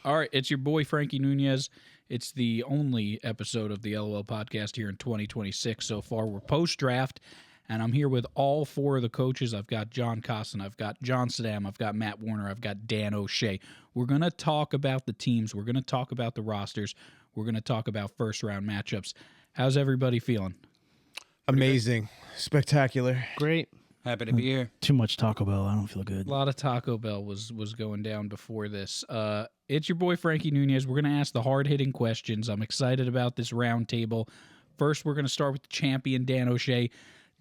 All right, it's your boy Frankie Nuñez. It's the only episode of the LOL podcast here in 2026 so far. We're post-draft, and I'm here with all four of the coaches. I've got John Costin, I've got John Saddam, I've got Matt Warner, I've got Dan O'Shea. We're going to talk about the teams. We're going to talk about the rosters. We're going to talk about first-round matchups. How's everybody feeling? Amazing. Spectacular. Great. Happy to be here. Too much Taco Bell. I don't feel good. A lot of Taco Bell was going down before this. It's your boy Frankie Nuñez. We're going to ask the hard-hitting questions. I'm excited about this round table. First, we're going to start with the champion, Dan O'Shea.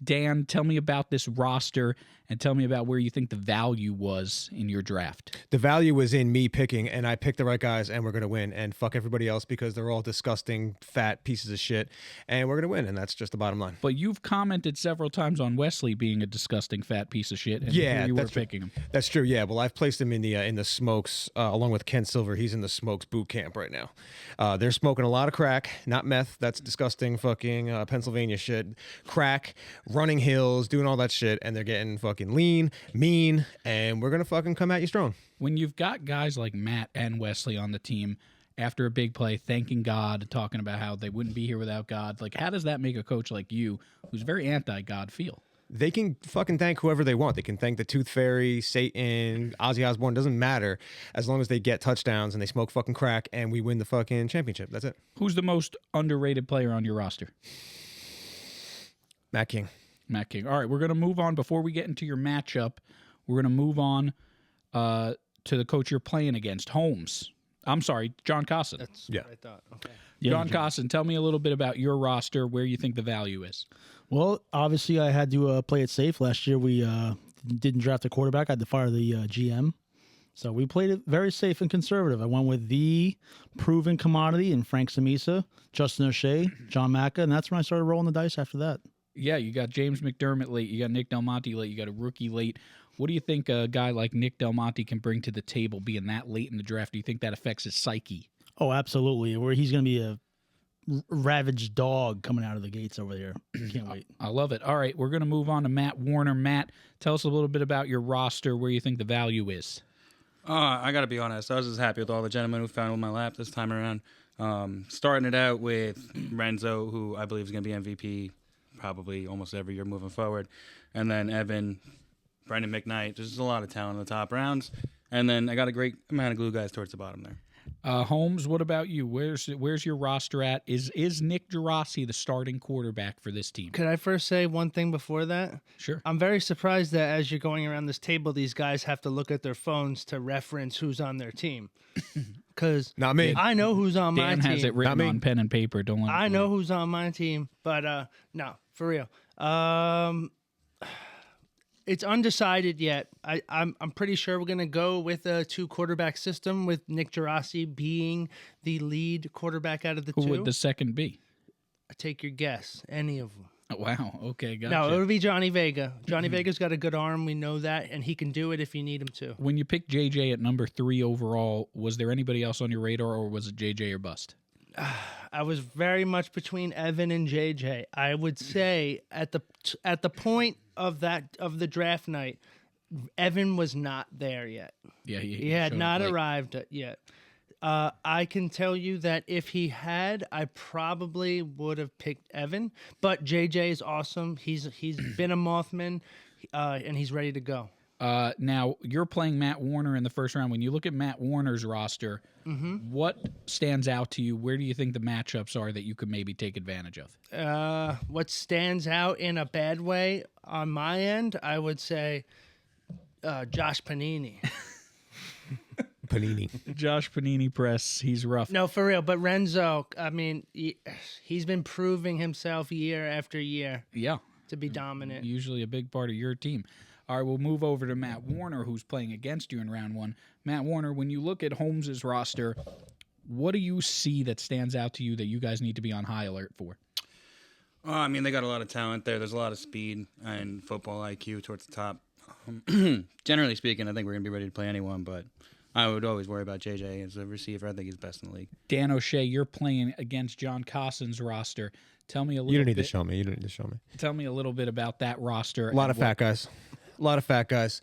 Dan, tell me about this roster and tell me about where you think the value was in your draft. The value was in me picking, and I picked the right guys, and we're going to win. And fuck everybody else because they're all disgusting, fat pieces of shit. And we're going to win, and that's just the bottom line. But you've commented several times on Wesley being a disgusting, fat piece of shit, and yeah, here you were that's true. picking him. That's true, yeah. Well, I've placed him in the Smokes, along with Ken Silver. He's in the Smokes boot camp right now. They're smoking a lot of crack, not meth. That's disgusting fucking Pennsylvania shit. Crack, running hills, doing all that shit, and they're getting fucking lean, mean, and we're going to fucking come at you strong. When you've got guys like Matt and Wesley on the team after a big play, thanking God, talking about how they wouldn't be here without God, like how does that make a coach like you, who's very anti-God, feel? They can fucking thank whoever they want. They can thank the Tooth Fairy, Satan, Ozzy Osbourne. Doesn't matter as long as they get touchdowns and they smoke fucking crack and we win the fucking championship. That's it. Who's the most underrated player on your roster? Matt King. Matt King. All right, we're going to move on. Before we get into your matchup, we're going to move on to the coach you're playing against, Holmes. I'm sorry, John Costin. That's Yeah. what I thought. Okay. John Costin, tell me a little bit about your roster, where you think the value is. Well, obviously, I had to play it safe. Last year, we didn't draft a quarterback. I had to fire the GM. So we played it very safe and conservative. I went with the proven commodity in Frank Samisa, Justin O'Shea, John Macca, and that's when I started rolling the dice after that. Yeah, you got James McDermott late. You got Nick Del Monte late. You got a rookie late. What do you think a guy like Nick Del Monte can bring to the table being that late in the draft? Do you think that affects his psyche? Oh, absolutely. Where he's going to be a ravaged dog coming out of the gates over there. Can't wait. I love it. All right, we're going to move on to Matt Warner. Matt, tell us a little bit about your roster, where you think the value is. I got to be honest. I was just happy with all the gentlemen who found on my lap this time around. Starting it out with Renzo, who I believe is going to be MVP probably almost every year moving forward. And then Evan, Brendan McKnight. There's just a lot of talent in the top rounds. And then I got a great amount of glue guys towards the bottom there. Holmes, what about you? Where's your roster at? Is Nick Gerasi the starting quarterback for this team? Could I first say one thing before that? Sure. I'm very surprised that as you're going around this table, these guys have to look at their phones to reference who's on their team. Because Not me. I know who's on my Dan team. has it written on pen and paper. Don't let I know who's on my team, but no, for real. It's undecided yet. I'm pretty sure we're gonna go with a 2 quarterback system with Nick Gerasi being the lead quarterback out of the Who 2. would the second be? Take your guess. Any of them. Oh, wow. Okay, gotcha. No, it would be Johnny Vega. Johnny Vega's got a good arm. We know that, and he can do it if you need him to. When you picked JJ at number 3 overall, was there anybody else on your radar, or was it JJ or bust? I was very much between Evan and JJ. I would say at the point of the draft night, Evan was not there yet. Yeah, He had showed not up late. arrived yet. I can tell you that if he had, I probably would have picked Evan. But JJ is awesome. He's been a Mothman, and he's ready to go. Now, you're playing Matt Warner in the first round. When you look at Matt Warner's roster, what stands out to you? Where do you think the matchups are that you could maybe take advantage of? What stands out in a bad way on my end, I would say Josh Panini. Panini. Josh Panini Press, he's rough. No, for real. But Renzo, I mean, he's been proving himself year after year Yeah, to be dominant. usually a big part of your team. All right, we'll move over to Matt Warner, who's playing against you in round 1. Matt Warner, when you look at Holmes's roster, what do you see that stands out to you that you guys need to be on high alert for? I mean, they got a lot of talent there. There's a lot of speed and football IQ towards the top. Generally speaking, I think we're going to be ready to play anyone, but I would always worry about JJ as a receiver. I think he's best in the league. Dan O'Shea, you're playing against John Costin's roster. Tell me a little You don't need bit. to show me. You don't need to show me. Tell me a little bit about that roster. A lot and of fat guys. lot of fat guys.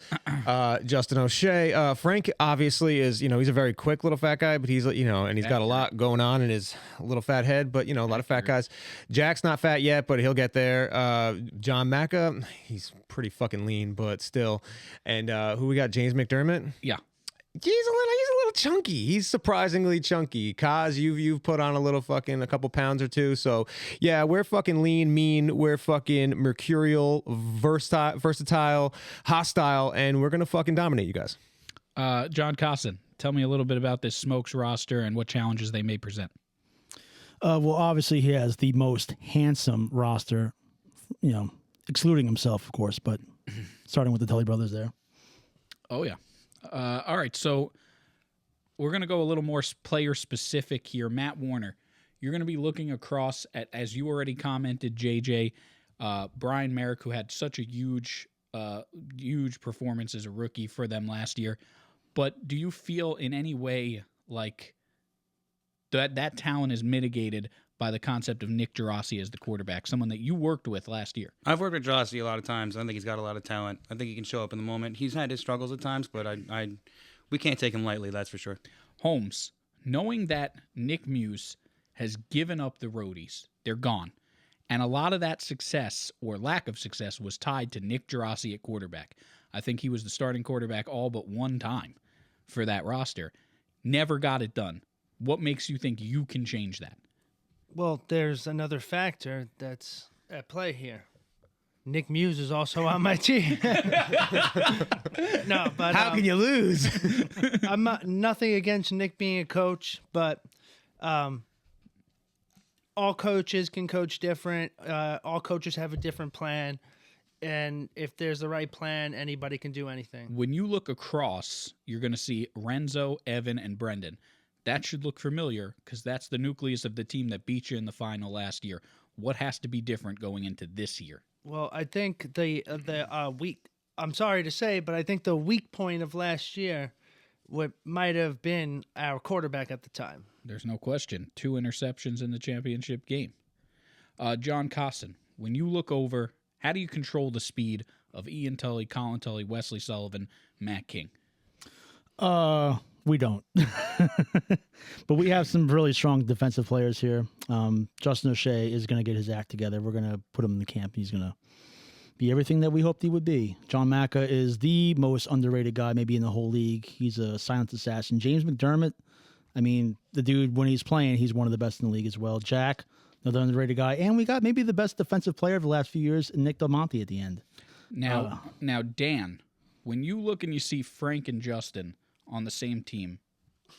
Justin O'Shea. Frank obviously is, he's a very quick little fat guy, but he's, and he's got a lot going on in his little fat head, but, a lot of fat guys. Jack's not fat yet, but he'll get there. John Macca, he's pretty fucking lean, but still. And who we got? James McDermott? Yeah. He's a little chunky. He's surprisingly chunky. Kaz, you've put on a couple pounds or two. So yeah, we're fucking lean, mean. We're fucking mercurial, versatile, hostile, and we're gonna fucking dominate you guys. John Costin, tell me a little bit about this Smokes roster and what challenges they may present. Well, obviously he has the most handsome roster, excluding himself, of course, but starting with the Tully brothers there. Oh yeah. All right, so we're going to go a little more player-specific here. Matt Warner, you're going to be looking across at, as you already commented, JJ, Brian Merrick, who had such a huge performance as a rookie for them last year. But do you feel in any way like that talent is mitigated by the concept of Nick Gerasi as the quarterback, someone that you worked with last year? I've worked with Gerasi a lot of times. I think he's got a lot of talent. I think he can show up in the moment. He's had his struggles at times, but we can't take him lightly, that's for sure. Holmes, knowing that Nick Muse has given up the roadies, they're gone, and a lot of that success or lack of success was tied to Nick Gerasi at quarterback. I think he was the starting quarterback all but one time for that roster. Never got it done. What makes you think you can change that? Well, there's another factor that's at play here. Nick Muse is also on my team. No, but How can you lose? I'm nothing against Nick being a coach, but all coaches can coach different. All coaches have a different plan, and if there's the right plan, anybody can do anything. When you look across, you're going to see Renzo, Evan, and Brendan. That should look familiar because that's the nucleus of the team that beat you in the final last year. What has to be different going into this year? Well, I think the weak. I'm sorry to say, but I think the weak point of last year, what might have been our quarterback at the time. There's no question. 2 interceptions in the championship game. John Costin, when you look over, how do you control the speed of Ian Tully, Colin Tully, Wesley Sullivan, Matt King? We don't. But we have some really strong defensive players here. Justin O'Shea is going to get his act together. We're going to put him in the camp. He's going to be everything that we hoped he would be. John Macca is the most underrated guy maybe in the whole league. He's a silent assassin. James McDermott, I mean, the dude, when he's playing, he's one of the best in the league as well. Jack, another underrated guy. And we got maybe the best defensive player of the last few years, Nick Del Monte at the end. Now, Dan, when you look and you see Frank and Justin on the same team,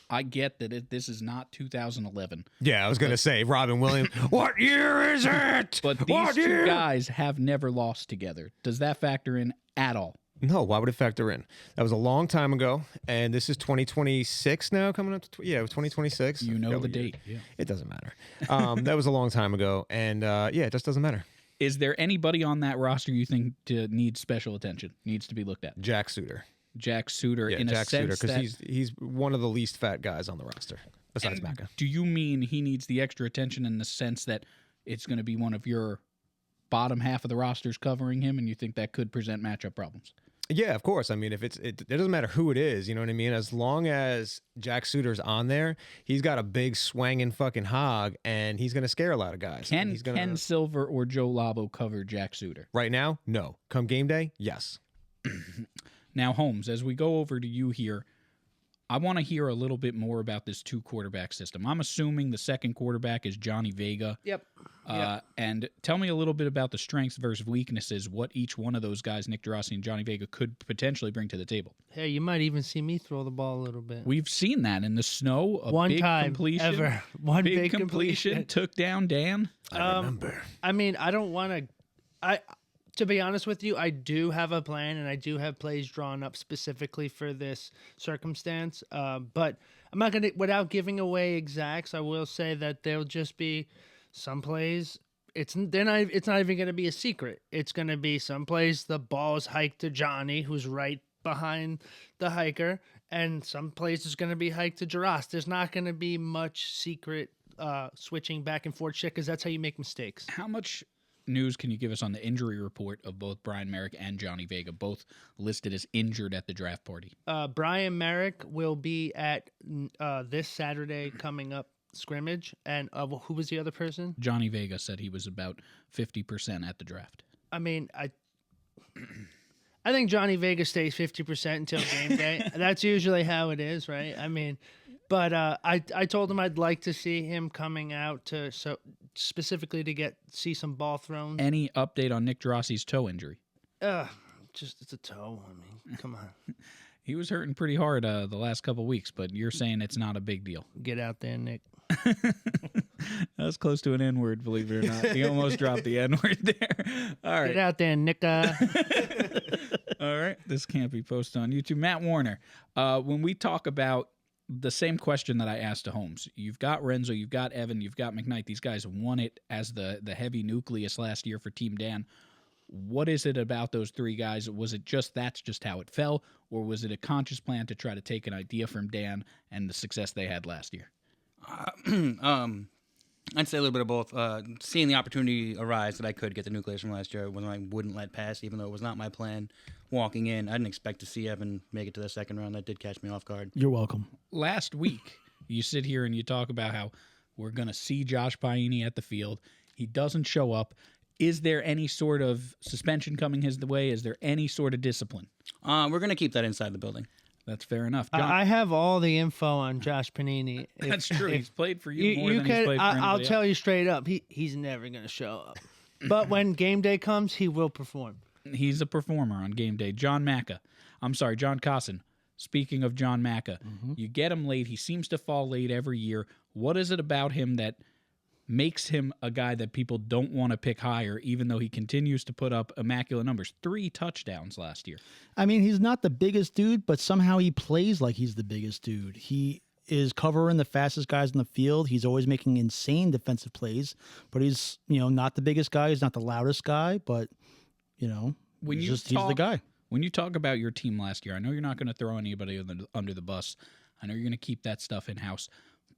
I get that this is not 2011. Yeah, I was going to say, Robin Williams. What year is it? But these two guys have never lost together. Does that factor in at all? No, why would it factor in? That was a long time ago, and this is 2026 now, coming up to, 2026. You know the date. Yeah. It doesn't matter. That was a long time ago, and it just doesn't matter. Is there anybody on that roster you think needs special attention, needs to be looked at? Jack Suter. Jack Suter, in Jack a sense Suter, because he's one of the least fat guys on the roster, besides Macca. Do you mean he needs the extra attention in the sense that it's going to be one of your bottom half of the rosters covering him, and you think that could present matchup problems? Yeah, of course. I mean, if it doesn't matter who it is, you know what I mean? As long as Jack Suter's on there, he's got a big swanging fucking hog, and he's going to scare a lot of guys. Can Ken Silver or Joe Labo cover Jack Suter? Right now, no. Come game day, yes. Now, Holmes, as we go over to you here, I want to hear a little bit more about this 2-quarterback system. I'm assuming the second quarterback is Johnny Vega. Yep. And tell me a little bit about the strengths versus weaknesses, what each one of those guys, Nick Gerasi and Johnny Vega, could potentially bring to the table. Hey, you might even see me throw the ball a little bit. We've seen that in the snow. One big time completion, ever. One big completion took down Dan. I remember. I mean, I don't want to. To be honest with you, I do have a plan, and I do have plays drawn up specifically for this circumstance. But I'm not going to, without giving away exacts, I will say that there'll just be some plays. It's not even going to be a secret. It's going to be some plays the ball is hiked to Johnny, who's right behind the hiker, and some plays is going to be hiked to Jaras. There's not going to be much secret switching back and forth shit because that's how you make mistakes. How much? news can you give us on the injury report of both Brian Merrick and Johnny Vega, both listed as injured at the draft party? Brian Merrick will be at this Saturday coming up scrimmage. And who was the other person? Johnny Vega said he was about 50% at the draft. I mean, I think Johnny Vega stays 50% until game day. That's usually how it is, right? I mean, but I told him I'd like to see him coming out specifically to see some ball thrown. Any update on Nick Drossi's toe injury? Just it's a toe. I mean, come on. He was hurting pretty hard the last couple weeks, but you're saying it's not a big deal. Get out there, Nick. That was close to an N-word, believe it or not. He almost dropped the N-word there. All right. Get out there, Nick. All right. This can't be posted on YouTube. Matt Warner, when we talk about the same question that I asked to Holmes, you've got Renzo, you've got Evan, you've got McKnight. These guys won it as the heavy nucleus last year for Team Dan. What is it about those three guys? Was it just that's just how it fell, or was it a conscious plan to try to take an idea from Dan and the success they had last year? I'd say a little bit of both. Seeing the opportunity arise that I could get the nucleus from last year, when I wouldn't let pass, even though it was not my plan. Walking in, I didn't expect to see Evan make it to the second round. That did catch me off guard. You're welcome. Last week, you sit here and you talk about how we're going to see Josh Paini at the field. He doesn't show up. Is there any sort of suspension coming his way? Is there any sort of discipline? We're going to keep that inside the building. That's fair enough. John, I have all the info on Josh Panini. that's true. He's played for you more than he's played for anybody I'll else. tell you straight up, he's never going to show up. But when game day comes, he will perform. He's a performer on game day. John Cosson. Speaking of John Macca, you get him late. He seems to fall late every year. What is it about him that makes him a guy that people don't want to pick higher, even though he continues to put up immaculate numbers? 3 touchdowns last year. I mean, he's not the biggest dude, but somehow he plays like he's the biggest dude. He is covering the fastest guys in the field. He's always making insane defensive plays, but he's, not the biggest guy. He's not the loudest guy, but, he's the guy. When you talk about your team last year, I know you're not going to throw anybody under the bus. I know you're going to keep that stuff in-house.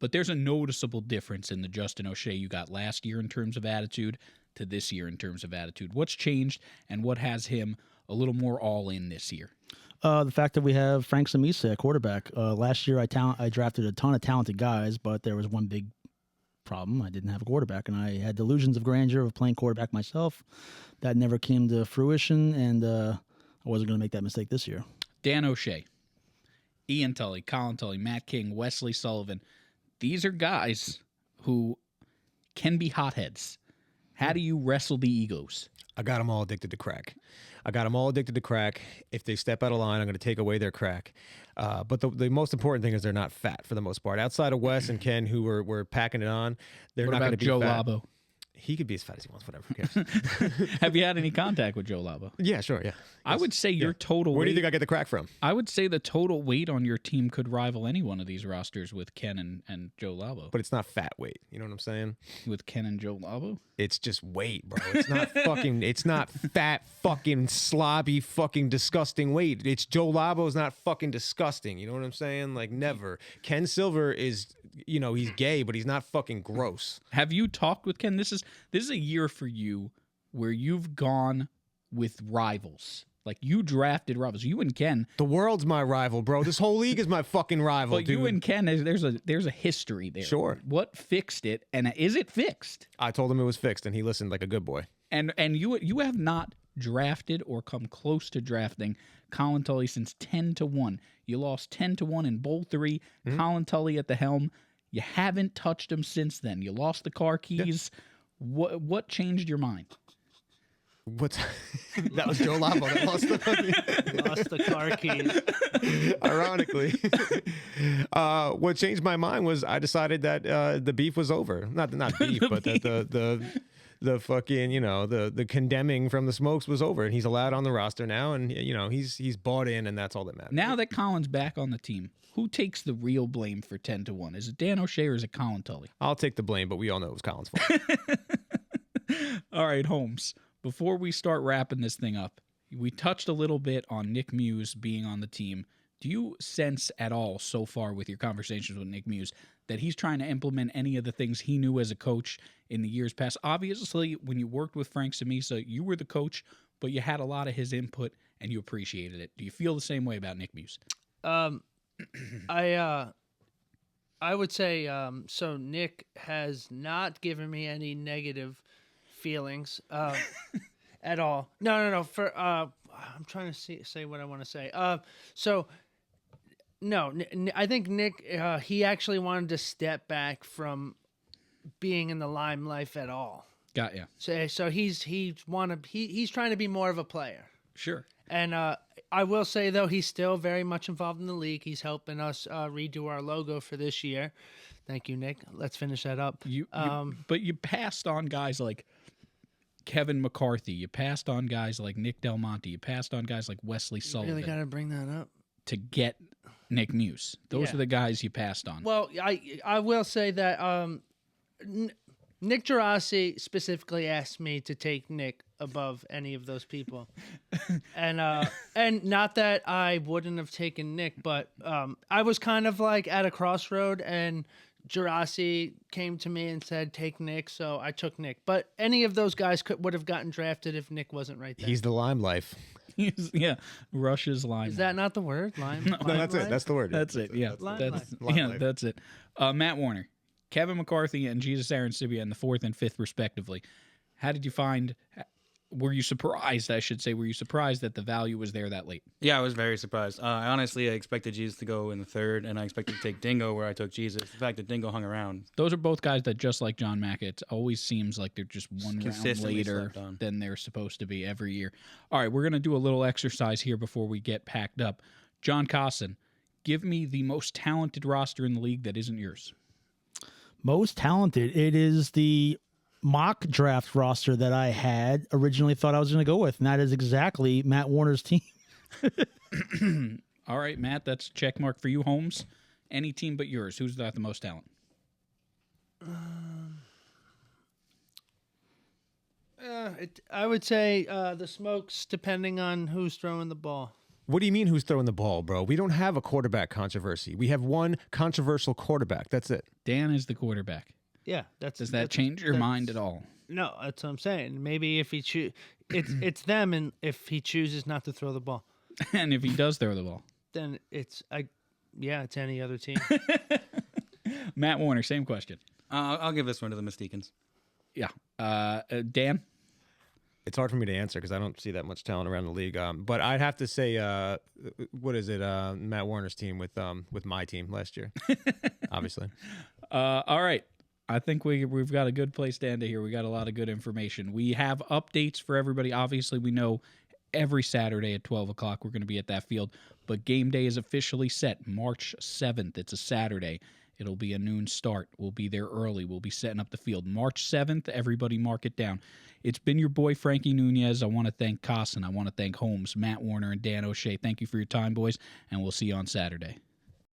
But there's a noticeable difference in the Justin O'Shea you got last year in terms of attitude to this year in terms of attitude. What's changed, and what has him a little more all-in this year? The fact that we have Frank Samisa at quarterback. Last year, I drafted a ton of talented guys, but there was one big problem. I didn't have a quarterback, and I had delusions of grandeur of playing quarterback myself. That never came to fruition, and I wasn't going to make that mistake this year. Dan O'Shea, Ian Tully, Colin Tully, Matt King, Wesley Sullivan. These are guys who can be hotheads. How do you wrestle the egos? I got them all addicted to crack. If they step out of line, I'm going to take away their crack. But the most important thing is they're not fat for the most part. Outside of Wes and Ken, who were packing it on, they're What not going about to be Joe fat. Labo? He could be as fat as he wants, whatever. Who cares? Have you had any contact with Joe Labo? Yeah, sure, yeah. I would say your total Where do weight, you think I get the crack from? I would say the total weight on your team could rival any one of these rosters with Ken and Joe Labo. But it's not fat weight. You know what I'm saying? With Ken and Joe Labo? It's just weight, bro. It's not it's not fat, fucking slobby, fucking disgusting weight. It's Joe Labo's not fucking disgusting. You know what I'm saying? Like, never. Ken Silver is, he's gay, but he's not fucking gross. Have you talked with Ken? This is a year for you where you've gone with rivals. Like, you drafted rivals. You and Ken. The world's my rival, bro. This whole league is my fucking rival, But dude. you and Ken, there's a history there. Sure. What fixed it, and is it fixed? I told him it was fixed, and he listened like a good boy. And you have not drafted or come close to drafting Colin Tully since 10-1. You lost 10-1 in Bowl 3. Mm-hmm. Colin Tully at the helm. You haven't touched him since then. You lost the car keys. Yeah. What changed your mind? That was Joe Labo that lost The car keys. Ironically. What changed my mind was I decided that the beef was over. Not beef, but that the fucking, the condemning from the Smokes was over, and he's allowed on the roster now, and he's bought in, and that's all that matters. Now that Colin's back on the team, who takes the real blame for 10-1? Is it Dan O'Shea or is it Colin Tully? I'll take the blame, but we all know it was Colin's fault. All right, Holmes. Before we start wrapping this thing up, we touched a little bit on Nick Muse being on the team. Do you sense at all so far with your conversations with Nick Muse that he's trying to implement any of the things he knew as a coach in the years past? Obviously, when you worked with Frank Samisa, you were the coach, but you had a lot of his input and you appreciated it. Do you feel the same way about Nick Muse? I would say so. Nick has not given me any negative feelings at all. No. For I'm trying to say what I want to say. So no, I think Nick he actually wanted to step back from being in the limelight at all. Got ya. So he's trying to be more of a player. Sure. And I will say, though, he's still very much involved in the league. He's helping us redo our logo for this year. Thank you, Nick. Let's finish that up. But you passed on guys like Kevin McCarthy. You passed on guys like Nick Del Monte. You passed on guys like Wesley Sullivan. Really got to bring that up. To get Nick Muse. Those are the guys you passed on. Well, I will say that Nick Gerasi specifically asked me to take Nick above any of those people, and not that I wouldn't have taken Nick, but I was kind of like at a crossroad, and Gerasi came to me and said, "Take Nick," so I took Nick. But any of those guys would have gotten drafted if Nick wasn't right there. He's the lime life. Yeah, Russia's line. Is that not the word? Lime? No, that's it. That's the word. That's it. Yeah, that's it. Matt Warner, Kevin McCarthy, and Jesus Arancibia in the 4th and 5th, respectively. How did you find? Were you surprised? I should say, were you surprised that the value was there that late? Yeah, I was very surprised. I expected Jesus to go in the 3rd, and I expected to take Dingo where I took Jesus. The fact that Dingo hung around. Those are both guys that, just like John Mack, it always seems like they're just one round Consistently later slept on. than they're supposed to be every year. All right, we're going to do a little exercise here before we get packed up. John Cosson, give me the most talented roster in the league that isn't yours. Most talented. It is the mock draft roster that I had originally thought I was going to go with, and that is exactly Matt Warner's team. All right, Matt, that's a check mark for you. Holmes, any team but yours. Who's got the most talent? I would say the Smokes, depending on who's throwing the ball. What do you mean who's throwing the ball, bro? We don't have a quarterback controversy. We have one controversial quarterback. That's it. Dan is the quarterback. Yeah, Does that change your mind at all? No, that's what I'm saying. Maybe if he it's them, and if he chooses not to throw the ball, And if he does throw the ball? then it's any other team. Matt Warner, same question. I'll give this one to the Mysticans. Yeah. Dan? It's hard for me to answer because I don't see that much talent around the league. But I'd have to say, what is it? Matt Warner's team with my team last year, obviously. All right. I think we've got a good place to end it here. We got a lot of good information. We have updates for everybody. Obviously, we know every Saturday at 12 o'clock we're going to be at that field. But game day is officially set, March 7th. It's a Saturday. It'll be a noon start. We'll be there early. We'll be setting up the field. March 7th, everybody mark it down. It's been your boy, Frankie Nuñez. I want to thank Cosson. I want to thank Holmes, Matt Warner, and Dan O'Shea. Thank you for your time, boys, and we'll see you on Saturday.